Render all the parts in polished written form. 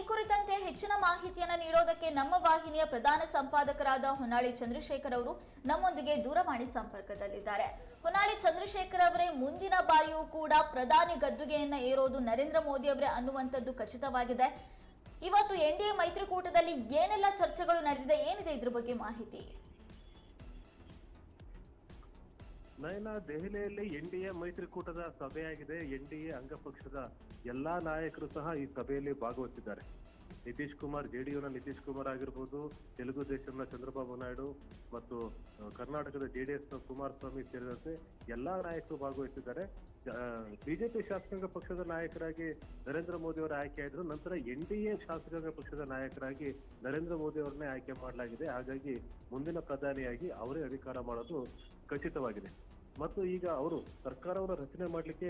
ಕುರಿತಂತೆ ಹೆಚ್ಚಿನ ಮಾಹಿತಿಯನ್ನು ನೀಡೋದಕ್ಕೆ ನಮ್ಮ ವಾಹಿನಿಯ ಪ್ರಧಾನ ಸಂಪಾದಕರಾದ ಹೊನ್ನಾಳಿ ಚಂದ್ರಶೇಖರ್ ಅವರು ನಮ್ಮೊಂದಿಗೆ ದೂರವಾಣಿ ಸಂಪರ್ಕದಲ್ಲಿದ್ದಾರೆ. ಹೊನ್ನಾಳಿ ಚಂದ್ರಶೇಖರ್ ಅವರೇ, ಮುಂದಿನ ಬಾರಿಯೂ ಕೂಡ ಪ್ರಧಾನಿ ಗದ್ದುಗೆಯನ್ನ ಏರೋದು ನರೇಂದ್ರ ಮೋದಿ ಅವರೇ ಅನ್ನುವಂಥದ್ದು ಖಚಿತವಾಗಿದೆ. ಇವತ್ತು ಎನ್ಡಿಎ ಮೈತ್ರಿಕೂಟದಲ್ಲಿ ಏನೆಲ್ಲ ಚರ್ಚೆಗಳು ನಡೆದಿದೆ, ಏನಿದೆ ಇದ್ರ ಬಗ್ಗೆ ಮಾಹಿತಿ? ನಯನ, ದೆಹಲಿಯಲ್ಲಿ ಎನ್ಡಿಎ ಮೈತ್ರಿಕೂಟದ ಸಭೆಯಾಗಿದೆ. ಎನ್ಡಿಎ ಅಂಗಪಕ್ಷದ ಎಲ್ಲಾ ನಾಯಕರು ಸಹ ಈ ಸಭೆಯಲ್ಲಿ ಭಾಗವಹಿಸಿದ್ದಾರೆ. ನಿತೀಶ್ ಕುಮಾರ್, ಜೆಡಿಯುನ ನಿತೀಶ್ ಕುಮಾರ್ ಆಗಿರ್ಬೋದು, ತೆಲುಗು ದೇಶಂನ ಚಂದ್ರಬಾಬು ನಾಯ್ಡು ಮತ್ತು ಕರ್ನಾಟಕದ ಜೆಡಿಎಸ್ನ ಕುಮಾರಸ್ವಾಮಿ ಸೇರಿದಂತೆ ಎಲ್ಲಾ ನಾಯಕರು ಭಾಗವಹಿಸಿದ್ದಾರೆ. ಬಿಜೆಪಿ ಶಾಸಕಾಂಗ ಪಕ್ಷದ ನಾಯಕರಾಗಿ ನರೇಂದ್ರ ಮೋದಿ ಅವರು ಆಯ್ಕೆಯಾದ್ರು. ನಂತರ ಎನ್ಡಿಎ ಶಾಸಕಾಂಗ ಪಕ್ಷದ ನಾಯಕರಾಗಿ ನರೇಂದ್ರ ಮೋದಿ ಅವರನ್ನೇ ಆಯ್ಕೆ ಮಾಡಲಾಗಿದೆ. ಹಾಗಾಗಿ ಮುಂದಿನ ಪ್ರಧಾನಿಯಾಗಿ ಅವರೇ ಅಧಿಕಾರ ಮಾಡೋದು ಖಚಿತವಾಗಿದೆ. ಮತ್ತು ಈಗ ಅವರು ಸರ್ಕಾರವನ್ನು ರಚನೆ ಮಾಡಲಿಕ್ಕೆ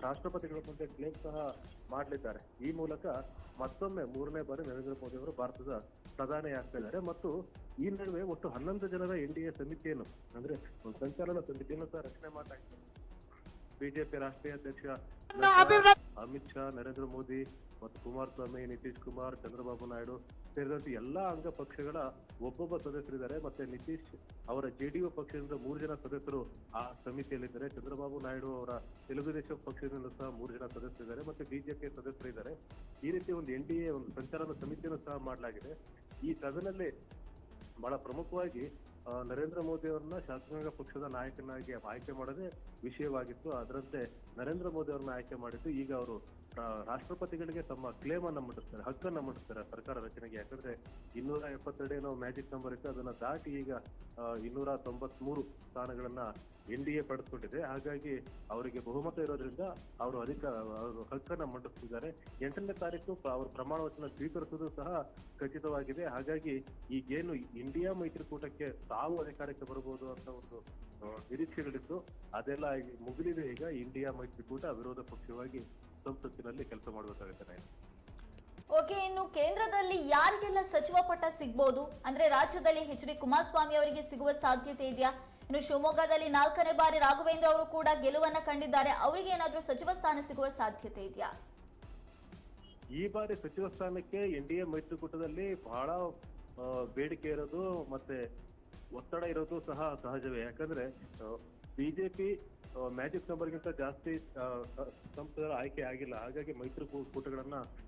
ರಾಷ್ಟ್ರಪತಿಗಳ ಮುಂದೆ ಕ್ಲೇಮ್ ಸಹ ಮಾಡಲಿದ್ದಾರೆ. ಈ ಮೂಲಕ ಮತ್ತೊಮ್ಮೆ 3ನೇ ಬಾರಿ ನರೇಂದ್ರ ಮೋದಿ ಅವರು ಭಾರತದ ಪ್ರಧಾನಿ ಆಗ್ತಾ ಇದ್ದಾರೆ. ಮತ್ತು ಈ ನಡುವೆ ಒಟ್ಟು 11 ಜನರ ಎನ್ಡಿಎ ಸಮಿತಿಯನ್ನು, ಅಂದ್ರೆ ಒಂದು ಸಂಚಾಲನ ಸಮಿತಿಯನ್ನು ಸಹ ರಚನೆ ಮಾಡಲಾಗಿದೆ. ಬಿಜೆಪಿ ರಾಷ್ಟ್ರೀಯ ಅಧ್ಯಕ್ಷ ಅಮಿತ್ ಶಾ, ನರೇಂದ್ರ ಮೋದಿ ಮತ್ತು ಕುಮಾರಸ್ವಾಮಿ, ನಿತೀಶ್ ಕುಮಾರ್, ಚಂದ್ರಬಾಬು ನಾಯ್ಡು ಸೇರಿದಂತೆ ಎಲ್ಲಾ ಅಂಗ ಪಕ್ಷಗಳ ಒಬ್ಬೊಬ್ಬ ಸದಸ್ಯರಿದ್ದಾರೆ. ಮತ್ತೆ ನಿತೀಶ್ ಅವರ ಜೆಡಿಯು ಪಕ್ಷದಿಂದ 3 ಜನ ಸದಸ್ಯರು ಆ ಸಮಿತಿಯಲ್ಲಿದ್ದಾರೆ. ಚಂದ್ರಬಾಬು ನಾಯ್ಡು ಅವರ ತೆಲುಗು ದೇಶಂ ಪಕ್ಷದಿಂದ ಸಹ 3 ಜನ ಸದಸ್ಯರಿದ್ದಾರೆ. ಮತ್ತೆ ಬಿಜೆಪಿ ಸದಸ್ಯರಿದ್ದಾರೆ. ಈ ರೀತಿ ಒಂದು ಎನ್ಡಿಎ ಒಂದು ಸಂಚಾಲನ ಸಮಿತಿಯನ್ನು ಸಹ ಮಾಡಲಾಗಿದೆ. ಈ ಸಭೆಯಲ್ಲಿ ಬಹಳ ಪ್ರಮುಖವಾಗಿ ನರೇಂದ್ರ ಮೋದಿ ಅವರನ್ನ ಶಾಸಕಾಂಗ ಪಕ್ಷದ ನಾಯಕನಾಗಿ ಆಯ್ಕೆ ಮಾಡೋದೇ ವಿಷಯವಾಗಿತ್ತು. ಅದರಂತೆ ನರೇಂದ್ರ ಮೋದಿ ಅವರನ್ನ ಆಯ್ಕೆ ಮಾಡಿದ್ದು. ಈಗ ಅವರು ರಾಷ್ಟ್ರಪತಿಗಳಿಗೆ ತಮ್ಮ ಕ್ಲೇಮ್ ಅನ್ನ ಮುಟ್ಟಿಸ್ತಾರೆ, ಹಕ್ಕನ್ನ ಮುಟ್ಟಿಸ್ತಾರೆ ಸರ್ಕಾರ ರಚನೆಗೆ. ಯಾಕಂದ್ರೆ 272 ಏನೋ ಮ್ಯಾಜಿಕ್ ನಂಬರ್ ಇತ್ತು, ಅದನ್ನ ದಾಟಿ ಈಗ 293 ಸ್ಥಾನಗಳನ್ನ ಎನ್ಡಿಎ ಪಡೆದುಕೊಂಡಿದೆ. ಹಾಗಾಗಿ ಅವರಿಗೆ ಬಹುಮತ ಇರೋದ್ರಿಂದ ಅವರು ಹಕ್ಕನ್ನ ಮಂಡಿಸ್ತಿದ್ದಾರೆ. 8ನೇ ತಾರೀಕು ಅವರು ಪ್ರಮಾಣ ವಚನ ಸ್ವೀಕರಿಸುವುದು ಸಹ ಖಚಿತವಾಗಿದೆ. ಹಾಗಾಗಿ ಈಗೇನು ಇಂಡಿಯಾ ಮೈತ್ರಿಕೂಟಕ್ಕೆ ತಾವು ಅಧಿಕಾರಕ್ಕೆ ಬರಬಹುದು ಅಂತ ಒಂದು ನಿರೀಕ್ಷೆಗಳಿತ್ತು, ಅದೆಲ್ಲ ಮುಗಿಲಿದೆ. ಈಗ ಇಂಡಿಯಾ ಮೈತ್ರಿಕೂಟ ವಿರೋಧ ಪಕ್ಷವಾಗಿ ಸಂಸತ್ತಿನಲ್ಲಿ ಕೆಲಸ ಮಾಡಬೇಕಾಗುತ್ತೆ. ಓಕೆ, ಇನ್ನು ಕೇಂದ್ರದಲ್ಲಿ ಯಾರಿಗೆಲ್ಲ ಸಚಿವ ಪಟ್ಟ ಸಿಗ್ಬೋದು? ಅಂದ್ರೆ ರಾಜ್ಯದಲ್ಲಿ ಎಚ್.ಡಿ. ಕುಮಾರಸ್ವಾಮಿ ಅವರಿಗೆ ಸಿಗುವ ಸಾಧ್ಯತೆ ಇದೆಯಾ? ಇನ್ನು ಶಿವಮೊಗ್ಗದಲ್ಲಿ 4ನೇ ಬಾರಿ ರಾಘವೇಂದ್ರ ಅವರು ಕೂಡ ಗೆಲುವನ್ನ ಕಂಡಿದ್ದಾರೆ. ಅವರಿಗೆ ಏನಾದ್ರೂ ಸಚಿವ ಸ್ಥಾನ ಸಿಗುವ ಸಾಧ್ಯತೆ ಇದೆಯಾ? ಈ ಬಾರಿ ಸಚಿವ ಸ್ಥಾನಕ್ಕೆ ಎನ್ಡಿಎ ಮೈತ್ರಿಕೂಟದಲ್ಲಿ ಬಹಳ ಬೇಡಿಕೆ ಇರೋದು ಮತ್ತೆ ಒತ್ತಡ ಇರೋದು ಸಹ ಸಹಜವೇ. ಯಾಕಂದ್ರೆ ಬಿಜೆಪಿ ಮ್ಯಾಜಿಕ್ ನಂಬರ್ಗಿಂತ ಜಾಸ್ತಿ ಸಂಸದರ ಆಯ್ಕೆ ಆಗಿಲ್ಲ. ಹಾಗಾಗಿ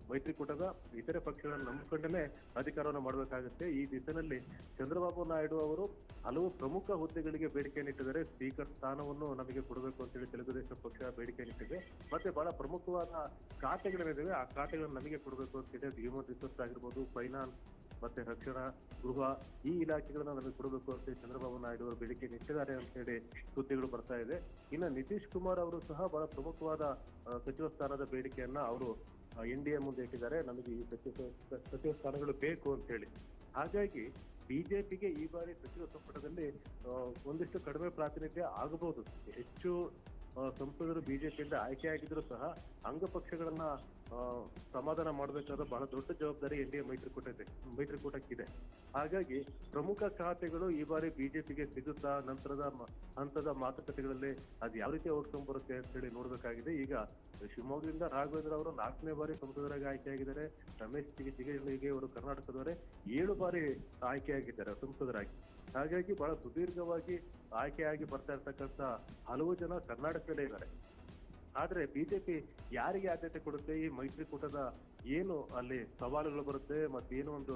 ಮೈತ್ರಿಕೂಟದ ಇತರೆ ಪಕ್ಷಗಳನ್ನು ನಂಬಿಕೊಂಡೇ ಅಧಿಕಾರವನ್ನು ಮಾಡಬೇಕಾಗುತ್ತೆ. ಈ ದಿಸೆಯಲ್ಲಿ ಚಂದ್ರಬಾಬು ನಾಯ್ಡು ಅವರು ಹಲವು ಪ್ರಮುಖ ಹುದ್ದೆಗಳಿಗೆ ಬೇಡಿಕೆಯನ್ನು ಇಟ್ಟಿದ್ದಾರೆ. ಸ್ಪೀಕರ್ ಸ್ಥಾನವನ್ನು ನಮಗೆ ಕೊಡಬೇಕು ಅಂತೇಳಿ ತೆಲುಗುದೇಶಂ ಪಕ್ಷ ಬೇಡಿಕೆಯನ್ನು ಇಟ್ಟಿದೆ. ಮತ್ತೆ ಬಹಳ ಪ್ರಮುಖವಾದ ಖಾತೆಗಳಿದ್ದಾವೆ, ಆ ಖಾತೆಗಳನ್ನು ನಮಗೆ ಕೊಡಬೇಕು ಅಂತಿದೆ. ಹ್ಯೂಮನ್ ರಿಸೋರ್ಸ್ ಆಗಿರ್ಬೋದು, ಫೈನಾನ್ಸ್ ಮತ್ತೆ ರಕ್ಷಣಾ, ಗೃಹ, ಈ ಇಲಾಖೆಗಳನ್ನ ನಮಗೆ ಕೊಡಬೇಕು ಅಂತ ಚಂದ್ರಬಾಬು ನಾಯ್ಡು ಅವರು ಬೇಡಿಕೆ ಇಟ್ಟಿದ್ದಾರೆ ಅಂತ ಹೇಳಿ ಸುದ್ದಿಗಳು ಬರ್ತಾ ಇದೆ. ಇನ್ನು ನಿತೀಶ್ ಕುಮಾರ್ ಅವರು ಸಹ ಬಹಳ ಪ್ರಮುಖವಾದ ಸಚಿವ ಸ್ಥಾನದ ಬೇಡಿಕೆಯನ್ನ ಅವರು ಎನ್ಡಿಎ ಮುಂದೆ ಇಟ್ಟಿದ್ದಾರೆ. ನಮಗೆ ಈ ಸಚಿವ ಸ್ಥಾನಗಳು ಬೇಕು ಅಂತ ಹೇಳಿ. ಹಾಗಾಗಿ ಬಿಜೆಪಿಗೆ ಈ ಬಾರಿ ಸಚಿವ ಸಂಪುಟದಲ್ಲಿ ಒಂದಿಷ್ಟು ಕಡಿಮೆ ಪ್ರಾತಿನಿಧ್ಯ ಆಗಬಹುದು. ಹೆಚ್ಚು ಸಂಸದರು ಬಿಜೆಪಿಯಿಂದ ಆಯ್ಕೆಯಾಗಿದ್ರು ಸಹ ಅಂಗಪಕ್ಷಗಳನ್ನ ಸಮಾಧಾನ ಮಾಡಬೇಕಾದ ಬಹಳ ದೊಡ್ಡ ಜವಾಬ್ದಾರಿ ಎನ್ಡಿಎ ಮೈತ್ರಿಕೂಟಕ್ಕಿದೆ. ಹಾಗಾಗಿ ಪ್ರಮುಖ ಖಾತೆಗಳು ಈ ಬಾರಿ ಬಿಜೆಪಿಗೆ ಸಿಗುತ್ತಾ, ನಂತರದ ಹಂತದ ಮಾತುಕತೆಗಳಲ್ಲಿ ಅದು ಯಾವ ರೀತಿ ಔಟ್ಕಮ್ ಬರುತ್ತೆ ಅಂತ ಹೇಳಿ ನೋಡ್ಬೇಕಾಗಿದೆ. ಈಗ ಶಿವಮೊಗ್ಗದಿಂದ ರಾಘವೇಂದ್ರ ಅವರು 4ನೇ ಬಾರಿ ಸಂಸದರಾಗಿ ಆಯ್ಕೆಯಾಗಿದ್ದಾರೆ. ರಮೇಶ್ ಜಿಗಜಿಣಗಿ ಅವರು ಕರ್ನಾಟಕದವರೇ 7 ಬಾರಿ ಆಯ್ಕೆಯಾಗಿದ್ದಾರೆ ಸಂಸದರಾಗಿ. ಹಾಗಾಗಿ ಬಹಳ ಸುದೀರ್ಘವಾಗಿ ಆಯ್ಕೆಯಾಗಿ ಬರ್ತಾ ಇರ್ತಕ್ಕಂಥ ಹಲವು ಜನ ಕರ್ನಾಟಕದಲ್ಲೇ ಇದ್ದಾರೆ. ಆದ್ರೆ ಬಿಜೆಪಿ ಯಾರಿಗೆ ಆದ್ಯತೆ ಕೊಡುತ್ತೆ, ಈ ಮೈತ್ರಿಕೂಟದ ಏನು ಅಲ್ಲಿ ಸವಾಲುಗಳು ಬರುತ್ತೆ, ಮತ್ತೇನು ಒಂದು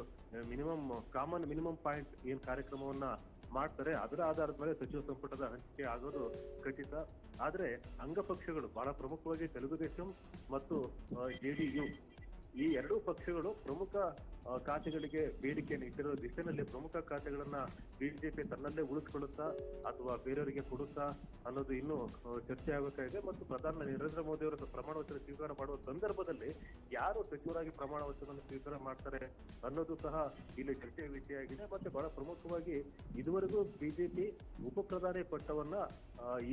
ಮಿನಿಮಮ್ ಪಾಯಿಂಟ್ ಏನ್ ಕಾರ್ಯಕ್ರಮವನ್ನ ಮಾಡ್ತಾರೆ, ಅದರ ಆಧಾರದ ಮೇಲೆ ಸಚಿವ ಸಂಪುಟದ ಹಂಚಿಕೆ ಆಗೋದು ಖಚಿತ. ಆದ್ರೆ ಅಂಗಪಕ್ಷಗಳು ಬಹಳ ಪ್ರಮುಖವಾಗಿ ತೆಲುಗುದೇಶಂ ಮತ್ತು ಜೆಡಿಯು ಈ 2 ಪಕ್ಷಗಳು ಪ್ರಮುಖ ಖಾತೆಗಳಿಗೆ ಬೇಡಿಕೆಯನ್ನು ಇಟ್ಟಿರೋ ದಿಶೆಯಲ್ಲಿ ಪ್ರಮುಖ ಖಾತೆಗಳನ್ನ ಬಿಜೆಪಿ ತನ್ನಲ್ಲೇ ಉಳಿಸ್ಕೊಳ್ಳುತ್ತಾ ಅಥವಾ ಬೇರೆಯವರಿಗೆ ಕೊಡುತ್ತಾ ಅನ್ನೋದು ಇನ್ನೂ ಚರ್ಚೆ ಆಗಬೇಕಾಗಿದೆ. ಮತ್ತು ಪ್ರಧಾನಿ ನರೇಂದ್ರ ಮೋದಿ ಅವರ ಪ್ರಮಾಣ ವಚನ ಸ್ವೀಕಾರ ಮಾಡುವ ಸಂದರ್ಭದಲ್ಲಿ ಯಾರು ಸಚಿವರಾಗಿ ಪ್ರಮಾಣ ವಚನವನ್ನು ಸ್ವೀಕಾರ ಮಾಡ್ತಾರೆ ಅನ್ನೋದು ಸಹ ಇಲ್ಲಿ ಚರ್ಚೆಯ ವಿಷಯ ಆಗಿದೆ. ಮತ್ತೆ ಬಹಳ ಪ್ರಮುಖವಾಗಿ ಇದುವರೆಗೂ ಬಿಜೆಪಿ ಉಪ ಪ್ರಧಾನಿ ಪಟ್ಟವನ್ನ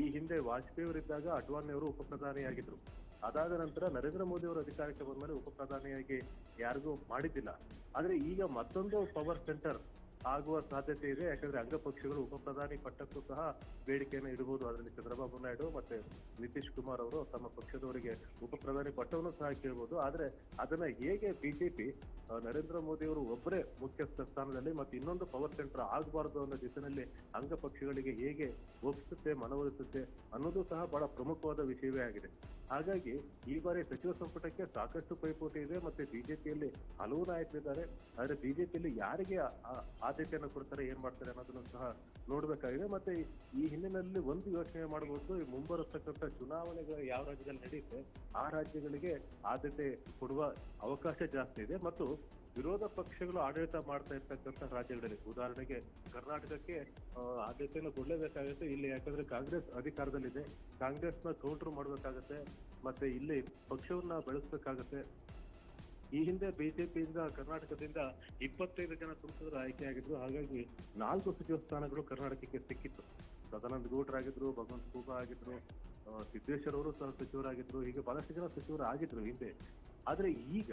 ಈ ಹಿಂದೆ ವಾಜಪೇಯಿ ಅವರಿದ್ದಾಗ ಅಡ್ವಾಣಿ ಅವರು ಉಪ ಪ್ರಧಾನಿಯಾಗಿದ್ರು. ಅದಾದ ನಂತರ ನರೇಂದ್ರ ಮೋದಿ ಅವರು ಅಧಿಕಾರಕ್ಕೆ ಬಂದ ಮೇಲೆ ಉಪ ಪ್ರಧಾನಿಯಾಗಿ ಯಾರಿಗೂ ಮಾಡಿದ್ದಿಲ್ಲ. ಆದ್ರೆ ಈಗ ಮತ್ತೊಂದು ಪವರ್ ಸೆಂಟರ್ ಆಗುವ ಸಾಧ್ಯತೆ ಇದೆ. ಯಾಕಂದ್ರೆ ಅಂಗಪಕ್ಷಗಳು ಉಪ ಪ್ರಧಾನಿ ಪಟ್ಟಕ್ಕೂ ಸಹ ಬೇಡಿಕೆಯನ್ನು ಇಡಬಹುದು. ಅದರಲ್ಲಿ ಚಂದ್ರಬಾಬು ನಾಯ್ಡು ಮತ್ತೆ ನಿತೀಶ್ ಕುಮಾರ್ ಅವರು ತಮ್ಮ ಪಕ್ಷದವರಿಗೆ ಉಪ ಪ್ರಧಾನಿ ಪಟ್ಟವನ್ನು ಸಹ ಕೇಳಬಹುದು. ಆದ್ರೆ ಅದನ್ನ ಹೇಗೆ ಬಿಜೆಪಿ ನರೇಂದ್ರ ಮೋದಿ ಅವರು ಒಬ್ಬರೇ ಮುಖ್ಯಸ್ಥ ಸ್ಥಾನದಲ್ಲಿ ಮತ್ತೆ ಇನ್ನೊಂದು ಪವರ್ ಸೆಂಟರ್ ಆಗಬಾರದು ಅನ್ನೋ ದಿಶೆಯಲ್ಲಿ ಅಂಗಪಕ್ಷಗಳಿಗೆ ಹೇಗೆ ಒಪ್ಪಿಸುತ್ತೆ ಮನವೊಲಿಸುತ್ತೆ ಅನ್ನೋದು ಸಹ ಬಹಳ ಪ್ರಮುಖವಾದ ವಿಷಯವೇ ಆಗಿದೆ. ಹಾಗಾಗಿ ಈ ಬಾರಿ ಸಚಿವ ಸಂಪುಟಕ್ಕೆ ಸಾಕಷ್ಟು ಪೈಪೋಟಿ ಇದೆ. ಮತ್ತೆ ಬಿಜೆಪಿಯಲ್ಲಿ ಹಲವು ನಾಯಕರಿದ್ದಾರೆ. ಆದ್ರೆ ಬಿಜೆಪಿಯಲ್ಲಿ ಯಾರಿಗೆ ಆದ್ಯತೆಯನ್ನು ಕೊಡ್ತಾರೆ ಏನ್ ಮಾಡ್ತಾರೆ ಅನ್ನೋದನ್ನು ಸಹ ನೋಡ್ಬೇಕಾಗಿದೆ. ಮತ್ತೆ ಈ ಹಿನ್ನೆಲೆಯಲ್ಲಿ ಒಂದು ಯೋಚನೆ ಮಾಡಬಹುದು, ಮುಂಬರತಕ್ಕಂಥ ಚುನಾವಣೆಗಳು ಯಾವ ರಾಜ್ಯದಲ್ಲಿ ನಡೆಯುತ್ತೆ ಆ ರಾಜ್ಯಗಳಿಗೆ ಆದ್ಯತೆ ಕೊಡುವ ಅವಕಾಶ ಜಾಸ್ತಿ ಇದೆ. ಮತ್ತು ವಿರೋಧ ಪಕ್ಷಗಳು ಆಡಳಿತ ಮಾಡ್ತಾ ಇರ್ತಕ್ಕಂಥ ರಾಜ್ಯಗಳಲ್ಲಿ ಉದಾಹರಣೆಗೆ ಕರ್ನಾಟಕಕ್ಕೆ ಆದ್ಯತೆಯನ್ನು ಕೊಡಲೇಬೇಕಾಗುತ್ತೆ ಇಲ್ಲಿ. ಯಾಕಂದ್ರೆ ಕಾಂಗ್ರೆಸ್ ಅಧಿಕಾರದಲ್ಲಿದೆ, ಕಾಂಗ್ರೆಸ್ನ ಕೌಂಟರ್ ಮಾಡ್ಬೇಕಾಗತ್ತೆ, ಮತ್ತೆ ಇಲ್ಲಿ ಪಕ್ಷವನ್ನ ಬೆಳೆಸ್ಬೇಕಾಗತ್ತೆ. ಈ ಹಿಂದೆ ಬಿಜೆಪಿಯಿಂದ ಕರ್ನಾಟಕದಿಂದ 25 ಜನ ಸಂಸದರು ಆಯ್ಕೆಯಾಗಿದ್ರು. ಹಾಗಾಗಿ 4 ಸಚಿವ ಸ್ಥಾನಗಳು ಕರ್ನಾಟಕಕ್ಕೆ ಸಿಕ್ಕಿತ್ತು. ಸದಾನಂದ ಗೌಡ್ರಾಗಿದ್ರು, ಭಗವಂತ ಖೂಬಾ ಆಗಿದ್ರು, ಸಿದ್ದೇಶ್ವರ್ ಅವರು ಸಹ ಸಚಿವರಾಗಿದ್ರು. ಹೀಗೆ ಬಹಳಷ್ಟು ಜನ ಸಚಿವರು ಆಗಿದ್ರು ಹಿಂದೆ. ಆದ್ರೆ ಈಗ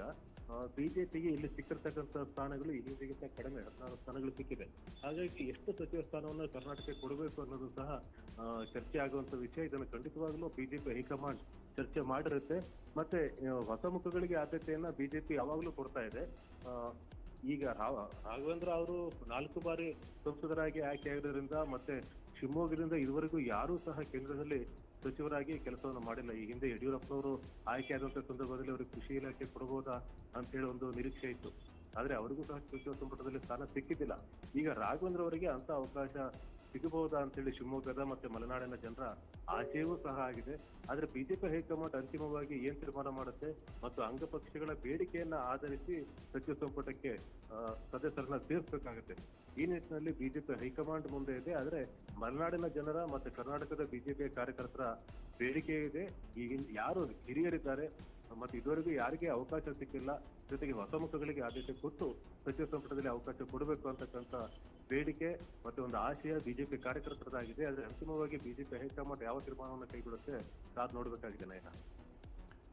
ಬಿಜೆಪಿಗೆ ಇಲ್ಲಿ ಸಿಕ್ಕಿರ್ತಕ್ಕಂಥ ಸ್ಥಾನಗಳು ಈ ಹಿಂದೆಗಿಂತ ಕಡಿಮೆ 16 ಸ್ಥಾನಗಳು ಸಿಕ್ಕಿದೆ. ಹಾಗಾಗಿ ಎಷ್ಟು ಸಚಿವ ಸ್ಥಾನವನ್ನು ಕರ್ನಾಟಕಕ್ಕೆ ಕೊಡಬೇಕು ಅನ್ನೋದು ಸಹ ಚರ್ಚೆ ಆಗುವಂತ ವಿಷಯ. ಇದನ್ನು ಖಂಡಿತವಾಗ್ಲೂ ಬಿಜೆಪಿ ಹೈಕಮಾಂಡ್ ಚರ್ಚೆ ಮಾಡಿರುತ್ತೆ. ಮತ್ತೆ ಹೊಸ ಮುಖಗಳಿಗೆ ಆದ್ಯತೆಯನ್ನ ಬಿಜೆಪಿ ಯಾವಾಗ್ಲೂ ಕೊಡ್ತಾ ಇದೆ. ಈಗ ರಾಘವೇಂದ್ರ ಅವರು 4 ಬಾರಿ ಸಂಸದರಾಗಿ ಆಯ್ಕೆಯಾಗಿರೋದ್ರಿಂದ ಮತ್ತೆ ಶಿವಮೊಗ್ಗದಿಂದ ಇದುವರೆಗೂ ಯಾರೂ ಸಹ ಕೇಂದ್ರದಲ್ಲಿ ಸಚಿವರಾಗಿ ಕೆಲಸವನ್ನು ಮಾಡಿಲ್ಲ. ಈ ಹಿಂದೆ ಯಡಿಯೂರಪ್ಪನವರು ಆಯ್ಕೆ ಆದಂತ ಸಂದರ್ಭದಲ್ಲಿ ಅವರಿಗೆ ಕೃಷಿ ಇಲಾಖೆ ಕೊಡಬಹುದಾ ಅಂತ ಹೇಳಿ ಒಂದು ನಿರೀಕ್ಷೆ ಇತ್ತು. ಆದ್ರೆ ಅವರಿಗೂ ಸಹ ಸಚಿವ ಸಂಪುಟದಲ್ಲಿ ಸ್ಥಾನ ಸಿಕ್ಕಿದ್ದಿಲ್ಲ. ಈಗ ರಾಘವೇಂದ್ರ ಅವರಿಗೆ ಅಂತ ಅವಕಾಶ ಸಿಗಬಹುದಾ ಅಂತೇಳಿ ಶಿವಮೊಗ್ಗದ ಮತ್ತೆ ಮಲೆನಾಡಿನ ಜನರ ಆಶಯವೂ ಸಹ ಆಗಿದೆ. ಆದ್ರೆ ಬಿಜೆಪಿ ಹೈಕಮಾಂಡ್ ಅಂತಿಮವಾಗಿ ಏನ್ ತೀರ್ಮಾನ ಮಾಡುತ್ತೆ ಮತ್ತು ಅಂಗಪಕ್ಷಗಳ ಬೇಡಿಕೆಯನ್ನ ಆಧರಿಸಿ ಸಚಿವ ಸಂಪುಟಕ್ಕೆ ಸದಸ್ಯರನ್ನ ಸೇರಿಸಬೇಕಾಗುತ್ತೆ. ಈ ನಿಟ್ಟಿನಲ್ಲಿ ಬಿಜೆಪಿ ಹೈಕಮಾಂಡ್ ಮುಂದೆ ಇದೆ. ಆದ್ರೆ ಮಲೆನಾಡಿನ ಜನರ ಮತ್ತೆ ಕರ್ನಾಟಕದ ಬಿಜೆಪಿ ಕಾರ್ಯಕರ್ತರ ಬೇಡಿಕೆ ಇದೆ. ಈಗ ಯಾರು ಹಿರಿಯರಿದ್ದಾರೆ ಮತ್ತೆ ಇದುವರೆಗೂ ಯಾರಿಗೆ ಅವಕಾಶ ಸಿಕ್ಕಿಲ್ಲ, ಜೊತೆಗೆ ಹೊಸ ಮುಖಗಳಿಗೆ ಆದ್ಯತೆ ಕೊಟ್ಟು ಸಚಿವ ಸಂಪುಟದಲ್ಲಿ ಅವಕಾಶ ಕೊಡಬೇಕು ಅಂತಕ್ಕಂಥ ಬೇಡಿಕೆ ಮತ್ತೆ ಒಂದು ಆಶಯ ಬಿಜೆಪಿ ಕಾರ್ಯಕರ್ತರದಾಗಿದೆ. ಆದ್ರೆ ಅಂತಿಮವಾಗಿ ಬಿಜೆಪಿ ಹೈಕಮಾಂಡ್ ಯಾವ ತೀರ್ಮಾನವನ್ನು ಕೈಗೊಳ್ಳುತ್ತೆ ಕಾದ್ ನೋಡ್ಬೇಕಾಗಿದೆ ನಯನ.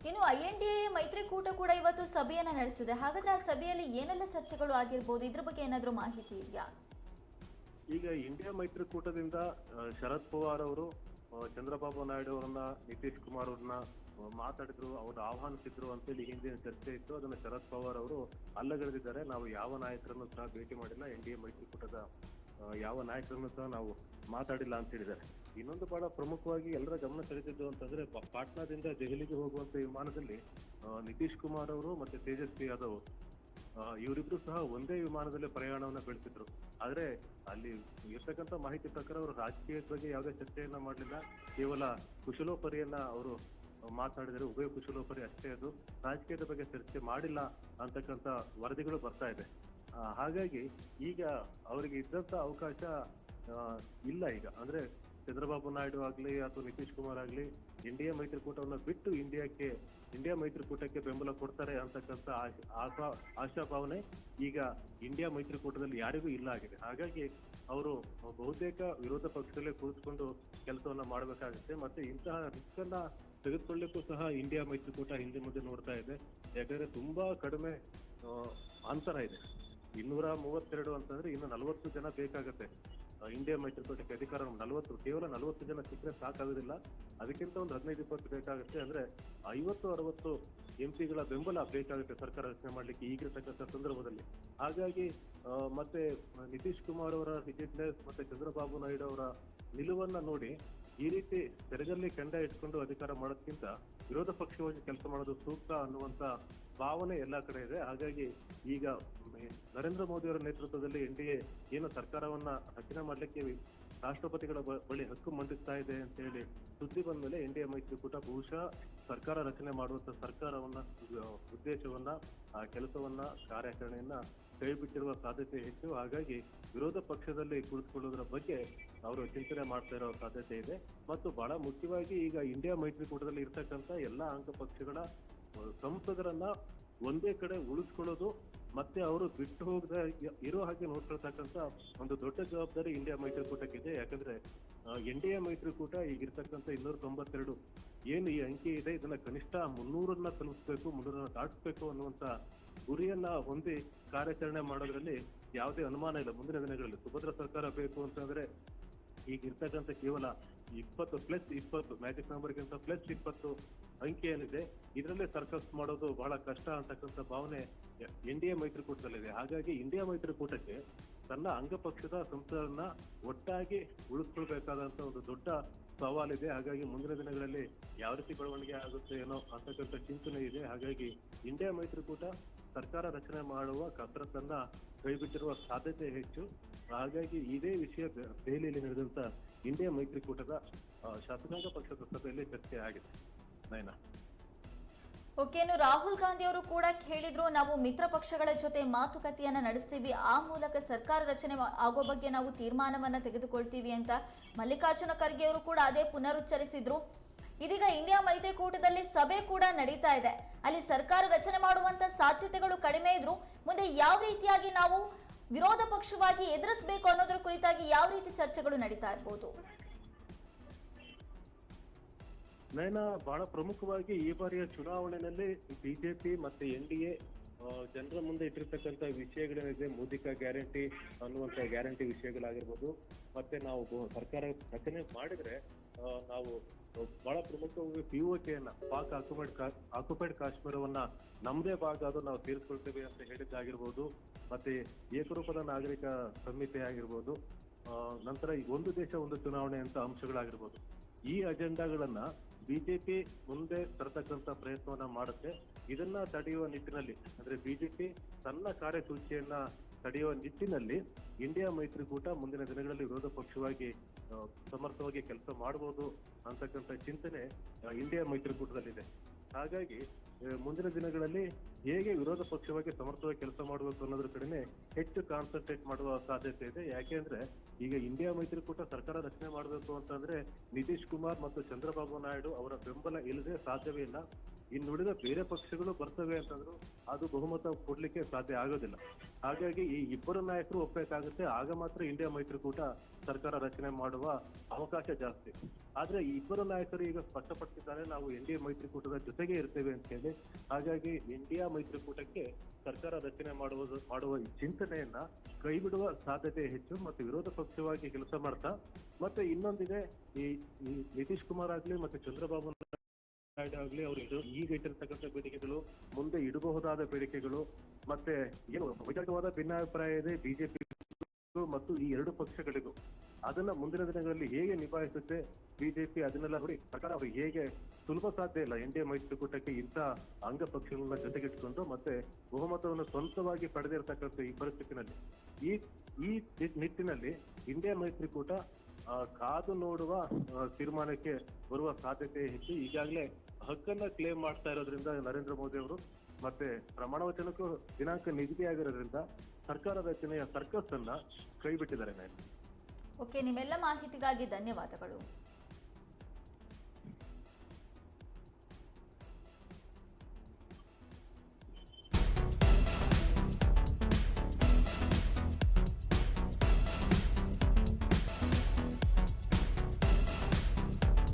ಇನ್ನು INDA ಮೈತ್ರಿಕೂಟ ಕೂಡ ಇವತ್ತು ಸಭೆಯನ್ನ ನಡೆಸಿದೆ. ಹಾಗಾದ್ರೆ ಆ ಸಭೆಯಲ್ಲಿ ಏನೆಲ್ಲ ಚರ್ಚೆಗಳು ಆಗಿರ್ಬೋದು, ಇದ್ರ ಬಗ್ಗೆ ಏನಾದ್ರೂ ಮಾಹಿತಿ ಇದೆಯಾ? ಈಗ ಇಂಡಿಯಾ ಮೈತ್ರಿಕೂಟದಿಂದ ಶರದ್ ಪವಾರ್ ಅವರು ಚಂದ್ರಬಾಬು ನಾಯ್ಡು ಅವರನ್ನ, ನಿತೀಶ್ ಕುಮಾರ್ ಅವ್ರನ್ನ ಮಾತಾಡಿದ್ರು, ಅವ್ರನ್ನ ಆಹ್ವಾನಿಸಿದ್ರು ಅಂತೇಳಿ ಹಿಂದಿನ ಚರ್ಚೆ ಇತ್ತು. ಅದನ್ನ ಶರದ್ ಪವಾರ್ ಅವರು ಅಲ್ಲಗಳೆದಿದ್ದಾರೆ. ನಾವು ಯಾವ ನಾಯಕರನ್ನು ಸಹ ಭೇಟಿ ಮಾಡಿಲ್ಲ, NDA ಮೈತ್ರಿಕೂಟದ ಯಾವ ನಾಯಕರನ್ನು ಸಹ ನಾವು ಮಾತಾಡಿಲ್ಲ ಅಂತ ಹೇಳಿದ್ದಾರೆ. ಇನ್ನೊಂದು ಬಹಳ ಪ್ರಮುಖವಾಗಿ ಎಲ್ಲರ ಗಮನ ಸೆಳೆದಿದ್ದು ಅಂತಂದ್ರೆ ಪಾಟ್ನಾದಿಂದ ದೆಹಲಿಗೆ ಹೋಗುವಂತ ವಿಮಾನದಲ್ಲಿ ನಿತೀಶ್ ಕುಮಾರ್ ಅವರು ಮತ್ತೆ ತೇಜಸ್ವಿ ಯಾದವ್ ಇವರಿಬ್ರು ಸಹ ಒಂದೇ ವಿಮಾನದಲ್ಲಿ ಪ್ರಯಾಣವನ್ನ ಬೆಳೆಸಿದ್ರು. ಆದ್ರೆ ಅಲ್ಲಿ ಇರ್ತಕ್ಕಂಥ ಮಾಹಿತಿ ಪ್ರಕಾರ ಅವರು ರಾಜಕೀಯದ ಬಗ್ಗೆ ಯಾವುದೇ ಚರ್ಚೆಯನ್ನ ಮಾಡಲಿಲ್ಲ. ಕೇವಲ ಕುಶಲೋಪರಿಯನ್ನ ಅವರು ಮಾತಾಡಿದರೆ, ಉಭಯ ಕುಶಲೋಪರಿ ಅಷ್ಟೇ, ಅದು ರಾಜಕೀಯದ ಬಗ್ಗೆ ಚರ್ಚೆ ಮಾಡಿಲ್ಲ ಅಂತಕ್ಕಂಥ ವರದಿಗಳು ಬರ್ತಾ ಇದೆ. ಹಾಗಾಗಿ ಈಗ ಅವರಿಗೆ ಇದ್ದಂತ ಅವಕಾಶ ಇಲ್ಲ. ಈಗ ಅಂದ್ರೆ ಚಂದ್ರಬಾಬು ನಾಯ್ಡು ಆಗ್ಲಿ ಅಥವಾ ನಿತೀಶ್ ಕುಮಾರ್ ಆಗ್ಲಿ NDA ಮೈತ್ರಿಕೂಟವನ್ನು ಬಿಟ್ಟು ಇಂಡಿಯಾ ಮೈತ್ರಿಕೂಟಕ್ಕೆ ಬೆಂಬಲ ಕೊಡ್ತಾರೆ ಅಂತಕ್ಕಂಥ ಆಶಾಭಾವನೆ ಈಗ ಇಂಡಿಯಾ ಮೈತ್ರಿಕೂಟದಲ್ಲಿ ಯಾರಿಗೂ ಇಲ್ಲ ಆಗಿದೆ. ಹಾಗಾಗಿ ಅವರು ಬಹುತೇಕ ವಿರೋಧ ಪಕ್ಷದಲ್ಲೇ ಕುಳಿತುಕೊಂಡು ಕೆಲಸವನ್ನ ಮಾಡಬೇಕಾಗುತ್ತೆ. ಮತ್ತೆ ಇಂತಹ ರಿಸ್ಕ್ ಅನ್ನ ತೆಗೆದುಕೊಳ್ಳಿಕ್ಕೂ ಸಹ ಇಂಡಿಯಾ ಮೈತ್ರಿಕೂಟ ಹಿಂದೆ ಮುಂದೆ ನೋಡ್ತಾ ಇದೆ. ಯಾಕಂದ್ರೆ ತುಂಬಾ ಕಡಿಮೆ ಅಂತರ ಇದೆ. 232 ಅಂತಂದ್ರೆ ಇನ್ನು 40 ಜನ ಬೇಕಾಗತ್ತೆ ಇಂಡಿಯಾ ಮೈತ್ರಿಕೂಟಕ್ಕೆ ಅಧಿಕಾರ. ಕೇವಲ 40 ಜನ ಸಿಕ್ಕರೆ ಸಾಕಾಗೋದಿಲ್ಲ, ಅದಕ್ಕಿಂತ ಒಂದು 15-20 ಬೇಕಾಗುತ್ತೆ. ಅಂದ್ರೆ 50-60 MP ಗಳ ಬೆಂಬಲ ಬೇಕಾಗುತ್ತೆ ಸರ್ಕಾರ ರಚನೆ ಮಾಡ್ಲಿಕ್ಕೆ ಈಗಿರ್ತಕ್ಕಂಥ ಸಂದರ್ಭದಲ್ಲಿ. ಹಾಗಾಗಿ ಮತ್ತೆ ನಿತೀಶ್ ಕುಮಾರ್ ಅವರ ರಿಜಿಡ್ನೆಸ್ ಮತ್ತೆ ಚಂದ್ರಬಾಬು ನಾಯ್ಡು ಅವರ ನಿಲುವನ್ನ ನೋಡಿ ಈ ರೀತಿ ತೆರೆಗಲ್ಲಿ ಕೆಂಡ ಇಟ್ಕೊಂಡು ಅಧಿಕಾರ ಮಾಡೋದಕ್ಕಿಂತ ವಿರೋಧ ಪಕ್ಷವಾಗಿ ಕೆಲಸ ಮಾಡೋದು ಸೂಕ್ತ ಅನ್ನುವಂತ ಭಾವನೆ ಎಲ್ಲಾ ಕಡೆ ಇದೆ. ಹಾಗಾಗಿ ಈಗ ನರೇಂದ್ರ ಮೋದಿ ಅವರ ನೇತೃತ್ವದಲ್ಲಿ NDA ಏನು ಸರ್ಕಾರವನ್ನ ರಚನೆ ಮಾಡ್ಲಿಕ್ಕೆ ರಾಷ್ಟ್ರಪತಿಗಳ ಬಳಿ ಹಕ್ಕು ಮಂಡಿಸ್ತಾ ಇದೆ ಅಂತ ಹೇಳಿ ಸುದ್ದಿ ಬಂದ ಮೇಲೆ NDA ಮೈತ್ರಿಕೂಟ ಬಹುಶಃ ಸರ್ಕಾರ ರಚನೆ ಮಾಡುವಂತ ಸರ್ಕಾರವನ್ನ ಉದ್ದೇಶವನ್ನ ಆ ಕೆಲಸವನ್ನ ಕಾರ್ಯಾಚರಣೆಯನ್ನ ಕೈ ಬಿಟ್ಟಿರುವ ಸಾಧ್ಯತೆ ಹೆಚ್ಚು. ಹಾಗಾಗಿ ವಿರೋಧ ಪಕ್ಷದಲ್ಲಿ ಕುಳಿತುಕೊಳ್ಳುವುದರ ಬಗ್ಗೆ ಅವರು ಚಿಂತನೆ ಮಾಡ್ತಾ ಇರೋ ಸಾಧ್ಯತೆ ಇದೆ. ಮತ್ತು ಬಹಳ ಮುಖ್ಯವಾಗಿ ಈಗ ಇಂಡಿಯಾ ಮೈತ್ರಿಕೂಟದಲ್ಲಿ ಇರ್ತಕ್ಕಂಥ ಎಲ್ಲಾ ಅಂಗ ಪಕ್ಷಗಳ ಸಂಸದರನ್ನ ಒಂದೇ ಕಡೆ ಉಳಿಸ್ಕೊಳ್ಳೋದು ಮತ್ತೆ ಅವರು ಬಿಟ್ಟು ಹೋಗದ ಇರೋ ಹಾಗೆ ನೋಡ್ಕೊಳ್ತಕ್ಕಂಥ ಒಂದು ದೊಡ್ಡ ಜವಾಬ್ದಾರಿ ಇಂಡಿಯಾ ಮೈತ್ರಿಕೂಟಕ್ಕಿದೆ. ಯಾಕಂದ್ರೆ NDA ಮೈತ್ರಿಕೂಟ ಈಗಿರ್ತಕ್ಕಂಥ 292 ಏನು ಈ ಅಂಕಿ ಇದೆ, ಇದನ್ನ ಕನಿಷ್ಠ 300 ತಲುಪಿಸ್ಬೇಕು, 300 ದಾಟಿಸ್ಬೇಕು ಅನ್ನುವಂತ ಗುರಿಯನ್ನ ಹೊಂದಿ ಕಾರ್ಯಾಚರಣೆ ಮಾಡೋದ್ರಲ್ಲಿ ಯಾವುದೇ ಅನುಮಾನ ಇಲ್ಲ. ಮುಂದಿನ ದಿನಗಳಲ್ಲಿ ಸುಭದ್ರ ಸರ್ಕಾರ ಬೇಕು ಅಂತಂದ್ರೆ ಈಗ ಇರ್ತಕ್ಕಂಥ ಕೇವಲ 20+20 ಮ್ಯಾಜಿಕ್ ನಂಬರ್ಗಿಂತ +20 ಅಂಕಿ ಏನಿದೆ ಇದರಲ್ಲೇ ಸರ್ಕಸ್ ಮಾಡೋದು ಬಹಳ ಕಷ್ಟ ಅಂತಕ್ಕಂಥ ಭಾವನೆ NDA ಮೈತ್ರಿಕೂಟದಲ್ಲಿದೆ. ಹಾಗಾಗಿ ಇಂಡಿಯಾ ಮೈತ್ರಿಕೂಟಕ್ಕೆ ತನ್ನ ಅಂಗಪಕ್ಷದ ಸಂಸದರನ್ನ ಒಟ್ಟಾಗಿ ಉಳಿಸ್ಕೊಳ್ಬೇಕಾದಂತ ಒಂದು ದೊಡ್ಡ ಸವಾಲಿದೆ. ಹಾಗಾಗಿ ಮುಂದಿನ ದಿನಗಳಲ್ಲಿ ಯಾವ ರೀತಿ ಬೆಳವಣಿಗೆ ಆಗುತ್ತೆ ಏನೋ ಅಂತಕ್ಕಂಥ ಚಿಂತನೆ ಇದೆ. ಹಾಗಾಗಿ ಇಂಡಿಯಾ ಮೈತ್ರಿಕೂಟ ಸರ್ಕಾರ ರಚನೆ ಮಾಡುವ ಕಸರತ್ತನ್ನ ಕೈಬಿಟ್ಟಿರುವ ಸಾಧ್ಯತೆ ಹೆಚ್ಚು. ಹಾಗಾಗಿ ಇದೇ ವಿಷಯ ದೆಹಲಿಯಲ್ಲಿ ನಡೆದಂತ ಇಂಡಿಯಾ ಮೈತ್ರಿಕೂಟದ ಶಾಸಕಾಂಗ ಪಕ್ಷದ ಸಭೆಯಲ್ಲಿ ಚರ್ಚೆ ಆಗಿದೆ. ನಯನ, ಓಕೆ, ಇನ್ನು ರಾಹುಲ್ ಗಾಂಧಿ ಅವರು ಕೂಡ ಹೇಳಿದ್ರು, ನಾವು ಮಿತ್ರ ಪಕ್ಷಗಳ ಜೊತೆ ಮಾತುಕತೆಯನ್ನ ನಡೆಸ್ತೀವಿ, ಆ ಮೂಲಕ ಸರ್ಕಾರ ರಚನೆ ಆಗೋ ಬಗ್ಗೆ ನಾವು ತೀರ್ಮಾನವನ್ನ ತೆಗೆದುಕೊಳ್ತೀವಿ ಅಂತ ಮಲ್ಲಿಕಾರ್ಜುನ ಖರ್ಗೆ ಅವರು ಕೂಡ ಅದೇ ಪುನರುಚ್ಚರಿಸಿದ್ರು. ಇದೀಗ ಇಂಡಿಯಾ ಮೈತ್ರಿಕೂಟದಲ್ಲಿ ಸಭೆ ಕೂಡ ನಡೀತಾ ಇದೆ. ಅಲ್ಲಿ ಸರ್ಕಾರ ರಚನೆ ಮಾಡುವಂತ ಸಾಧ್ಯತೆಗಳು ಕಡಿಮೆ ಇದ್ರು ಮುಂದೆ ಯಾವ ರೀತಿಯಾಗಿ ನಾವು ವಿರೋಧ ಪಕ್ಷವಾಗಿ ಎದುರಿಸಬೇಕು ಅನ್ನೋದ್ರ ಕುರಿತಾಗಿ ಯಾವ ರೀತಿ ಚರ್ಚೆಗಳು ನಡೀತಾ ಇರಬಹುದು? ನಯನ, ಬಹಳ ಪ್ರಮುಖವಾಗಿ ಈ ಬಾರಿಯ ಚುನಾವಣೆಯಲ್ಲಿ ಬಿಜೆಪಿ ಮತ್ತೆ NDA ಜನರ ಮುಂದೆ ಇಟ್ಟಿರ್ತಕ್ಕಂಥ ವಿಷಯಗಳೇನಿದೆ, ಮೋದಿಕಾ ಗ್ಯಾರಂಟಿ ಅನ್ನುವಂಥ ಗ್ಯಾರಂಟಿ ವಿಷಯಗಳಾಗಿರ್ಬೋದು, ಮತ್ತೆ ನಾವು ಸರ್ಕಾರ ರಚನೆ ಮಾಡಿದ್ರೆ ನಾವು ಬಹಳ ಪ್ರಮುಖವಾಗಿ POKಯನ್ನ ಪಾಕ್ ಆಕ್ಯುಪೈಡ್ ಕಾಶ್ಮೀರವನ್ನ ನಮ್ಮದೇ ಭಾಗ ಅದು ನಾವು ತೀರಿಸ್ಕೊಳ್ತೇವೆ ಅಂತ ಹೇಳಿದ್ದಾಗಿರ್ಬೋದು, ಮತ್ತೆ ಏಕರೂಪದ ನಾಗರಿಕ ಸಂಹಿತೆ ಆಗಿರ್ಬೋದು, ನಂತರ ಈ ಒಂದು ದೇಶ ಒಂದು ಚುನಾವಣೆ ಅಂತ ಅಂಶಗಳಾಗಿರ್ಬೋದು. ಈ ಅಜೆಂಡಾಗಳನ್ನ ಬಿಜೆಪಿ ಮುಂದೆ ತರತಕ್ಕಂತ ಪ್ರಯತ್ನವನ್ನ ಮಾಡುತ್ತೆ. ಇದನ್ನ ತಡೆಯುವ ನಿಟ್ಟಿನಲ್ಲಿ ಅಂದ್ರೆ ಬಿಜೆಪಿ ತನ್ನ ಕಾರ್ಯಸೂಚಿಯನ್ನ ತಡೆಯುವ ನಿಟ್ಟಿನಲ್ಲಿ ಇಂಡಿಯಾ ಮೈತ್ರಿಕೂಟ ಮುಂದಿನ ದಿನಗಳಲ್ಲಿ ವಿರೋಧ ಪಕ್ಷವಾಗಿ ಸಮರ್ಥವಾಗಿ ಕೆಲಸ ಮಾಡಬಹುದು ಅಂತಕ್ಕಂಥ ಚಿಂತನೆ ಇಂಡಿಯಾ ಮೈತ್ರಿಕೂಟದಲ್ಲಿದೆ. ಹಾಗಾಗಿ ಮುಂದಿನ ದಿನಗಳಲ್ಲಿ ಹೇಗೆ ವಿರೋಧ ಪಕ್ಷವಾಗಿ ಸಮರ್ಥವಾಗಿ ಕೆಲಸ ಮಾಡಬೇಕು ಅನ್ನೋದ್ರ ಕಡೆನೆ ಹೆಚ್ಚು ಕಾನ್ಸಂಟ್ರೇಟ್ ಮಾಡುವ ಸಾಧ್ಯತೆ ಇದೆ. ಯಾಕೆಂದ್ರೆ ಈಗ ಇಂಡಿಯಾ ಮೈತ್ರಿಕೂಟ ಸರ್ಕಾರ ರಚನೆ ಮಾಡಬೇಕು ಅಂತಂದ್ರೆ ನಿತೀಶ್ ಕುಮಾರ್ ಮತ್ತು ಚಂದ್ರಬಾಬು ನಾಯ್ಡು ಅವರ ಬೆಂಬಲ ಇಲ್ಲದೆ ಸಾಧ್ಯವೇ ಇಲ್ಲ. ಇನ್ನುಳಿದ ಬೇರೆ ಪಕ್ಷಗಳು ಬರ್ತವೆ ಅಂತಂದ್ರು ಅದು ಬಹುಮತ ಕೊಡ್ಲಿಕ್ಕೆ ಸಾಧ್ಯ ಆಗೋದಿಲ್ಲ. ಹಾಗಾಗಿ ಈ ಇಬ್ಬರು ನಾಯಕರು ಒಪ್ಪಬೇಕಾಗುತ್ತೆ, ಆಗ ಮಾತ್ರ ಇಂಡಿಯಾ ಮೈತ್ರಿಕೂಟ ಸರ್ಕಾರ ರಚನೆ ಮಾಡುವ ಅವಕಾಶ ಜಾಸ್ತಿ. ಆದ್ರೆ ಈ ಇಬ್ಬರು ನಾಯಕರು ಈಗ ಸ್ಪಷ್ಟಪಡಿಸಿದ್ದಾರೆ, ನಾವು NDA ಮೈತ್ರಿಕೂಟದ ಜೊತೆಗೆ ಇರ್ತೇವೆ ಅಂತ ಹೇಳಿ. ಹಾಗಾಗಿ ಇಂಡಿಯಾ ಮೈತ್ರಿಕೂಟಕ್ಕೆ ಸರ್ಕಾರ ರಚನೆ ಮಾಡುವ ಈ ಚಿಂತನೆಯನ್ನ ಕೈಬಿಡುವ ಸಾಧ್ಯತೆ ಹೆಚ್ಚು. ಮತ್ತೆ ವಿರೋಧ ಪಕ್ಷವಾಗಿ ಕೆಲಸ ಮಾಡ್ತಾ ಮತ್ತೆ ಇನ್ನೊಂದಿದೆ, ಈ ನಿತೀಶ್ ಕುಮಾರ್ ಆಗ್ಲಿ ಮತ್ತೆ ಚಂದ್ರಬಾಬು ನಾಯ್ಡು ಆಗ್ಲಿ ಅವರು ಈಗ ಇಟ್ಟಿರ್ತಕ್ಕಂಥ ಬೇಡಿಕೆಗಳು, ಮುಂದೆ ಇಡಬಹುದಾದ ಬೇಡಿಕೆಗಳು, ಮತ್ತೆ ಏನು ವೈಚಾರಿಕವಾದ ಭಿನ್ನಾಭಿಪ್ರಾಯ ಇದೆ ಬಿಜೆಪಿ ಮತ್ತು ಈ ಎರಡು ಪಕ್ಷಗಳಿಗೂ, ಅದನ್ನ ಮುಂದಿನ ದಿನಗಳಲ್ಲಿ ಹೇಗೆ ನಿಭಾಯಿಸುತ್ತೆ ಬಿಜೆಪಿ ಅದನ್ನೆಲ್ಲ ನೋಡಿ ಸರ್ಕಾರ ಅವರು ಹೇಗೆ ಸುಲಭ ಸಾಧ್ಯ ಇಲ್ಲ NDA ಮೈತ್ರಿಕೂಟಕ್ಕೆ ಇಂಥ ಅಂಗ ಪಕ್ಷಗಳನ್ನ ಜೊತೆಗಿಟ್ಕೊಂಡು ಮತ್ತೆ ಬಹುಮತವನ್ನು ಸ್ವಂತವಾಗಿ ಪಡೆದಿರ್ತಕ್ಕಂಥ ಈ ಪರಿಸ್ಥಿತಿನಲ್ಲಿ ಈ ನಿಟ್ಟಿನಲ್ಲಿ ಇಂಡಿಯಾ ಮೈತ್ರಿಕೂಟ ಕಾದು ನೋಡುವ ತೀರ್ಮಾನಕ್ಕೆ ಬರುವ ಸಾಧ್ಯತೆ ಹೆಚ್ಚು. ಈಗಾಗಲೇ ಹಕ್ಕನ್ನ ಕ್ಲೇಮ್ ಮಾಡ್ತಾ ಇರೋದ್ರಿಂದ ನರೇಂದ್ರ ಮೋದಿ ಅವರು ಮತ್ತೆ ಪ್ರಮಾಣ ವಚನಕ್ಕೂ ದಿನಾಂಕ ನಿಗದಿಯಾಗಿರೋದ್ರಿಂದ ಸರ್ಕಾರ ರಚನೆಯ ಸರ್ಕಸ್ ಅನ್ನ ಕೈಬಿಟ್ಟಿದ್ದಾರೆ. ಓಕೆ, ನಿಮ್ಮೆಲ್ಲ ಮಾಹಿತಿಗಾಗಿ ಧನ್ಯವಾದಗಳು.